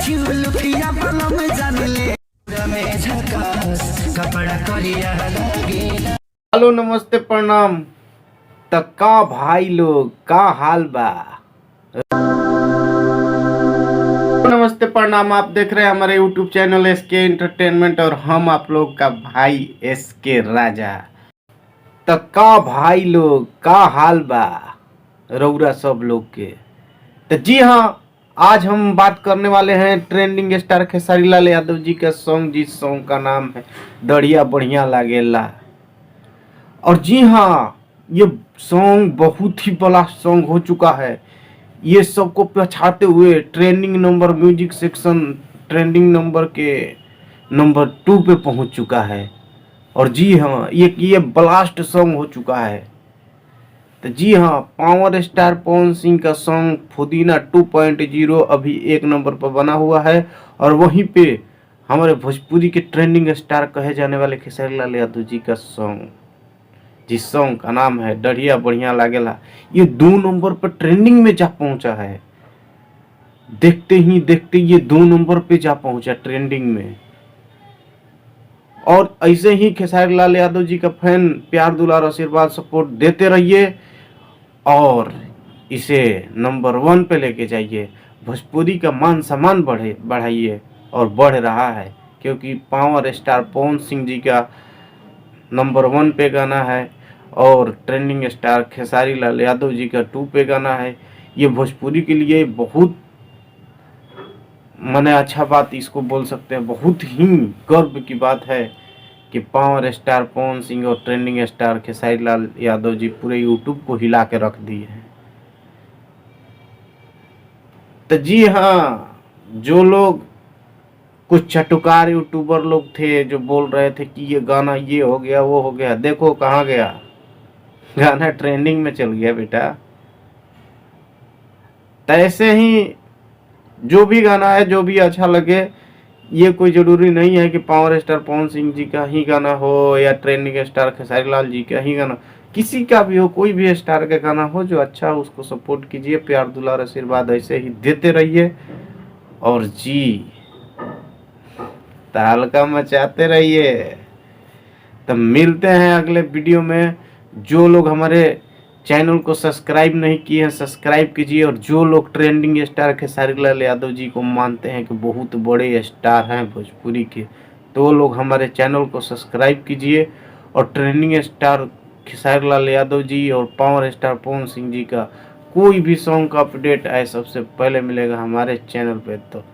चुलुकिया बलम जान ले में झकास कपड़ा करिया लगेला। हेलो नमस्ते प्रणाम। तक्का भाई लोग का हाल बा। नमस्ते प्रणाम। आप देख रहे हैं हमारे YouTube चैनल SK एंटरटेनमेंट और हम आप लोग का भाई SK राजा। तक्का भाई लोग का हाल बा रौरा सब लोग के। तो जी हाँ, आज हम बात करने वाले हैं ट्रेंडिंग स्टार खेसारी लाल यादव जी का सॉन्ग, जिस सॉन्ग का नाम है दढ़िया बढ़िया लागेला। और जी हाँ, ये सॉन्ग बहुत ही बड़ा सॉन्ग हो चुका है। ये सबको पछाड़ते हुए trending number music section trending number के नंबर 2 पे पहुंच चुका है। और जी हाँ, ये ब्लास्ट सॉन्ग हो चुका है। तो जी हाँ, पावर स्टार पवन सिंह का सॉन्ग फुदीना 2.0 अभी 1 नंबर पर बना हुआ है। और वहीं पे हमारे भोजपुरी के ट्रेंडिंग स्टार कहे जाने वाले खेसारी लाल यादव जी का सॉन्ग, जिस सॉन्ग का नाम है दढ़िया बढ़िया लागेला, ये 2 नंबर पर ट्रेंडिंग में जा पहुंचा है। देखते ही देखते ये 2 नंबर पे जा पहुंचा ट्रेंडिंग में। और ऐसे ही खेसारी लाल यादव जी का फैन प्यार दुलार आशीर्वाद सपोर्ट देते रहिए और इसे नंबर 1 पे लेके जाइए। भोजपुरी का मान सम्मान बढ़ाइए, और बढ़ रहा है क्योंकि पावर स्टार पवन सिंह जी का नंबर 1 पे गाना है और ट्रेंडिंग स्टार खेसारी लाल यादव जी का 2 पे गाना है। ये भोजपुरी के लिए बहुत मने अच्छा बात इसको बोल सकते हैं, बहुत ही गर्व की बात है कि पावर स्टार पवन सिंह और ट्रेंडिंग स्टार खेसारी लाल यादव जी पूरे यूट्यूब को हिला के रख दिए हैं। तो जी हाँ, जो लोग कुछ चटुकार यूट्यूबर लोग थे जो बोल रहे थे कि ये गाना ये हो गया वो हो गया, देखो कहाँ गया, गाना ट्रेंडिंग में चल गया बेटा। तो ऐसे ही जो भी गाना है, जो भी अच्छा लगे, ये कोई जरूरी नहीं है कि पावर स्टार पवन सिंह जी का ही गाना हो या ट्रेंडिंग स्टार खेसारी लाल जी का ही गाना, किसी का भी हो, कोई भी स्टार का गाना हो जो अच्छा हो उसको सपोर्ट कीजिए, प्यार दुलार आशीर्वाद ऐसे ही देते रहिए और जी तहलका मचाते रहिए। तो मिलते हैं अगले वीडियो में। जो लोग हमारे चैनल को सब्सक्राइब नहीं किए हैं सब्सक्राइब कीजिए, और जो लोग ट्रेंडिंग स्टार खेसारी लाल यादव जी को मानते हैं कि बहुत बड़े स्टार हैं भोजपुरी के, तो वो लोग हमारे चैनल को सब्सक्राइब कीजिए। और ट्रेंडिंग स्टार खेसारी लाल यादव जी और पावर स्टार पवन सिंह जी का कोई भी सॉन्ग का अपडेट आए सबसे पहले मिलेगा हमारे चैनल पे। तो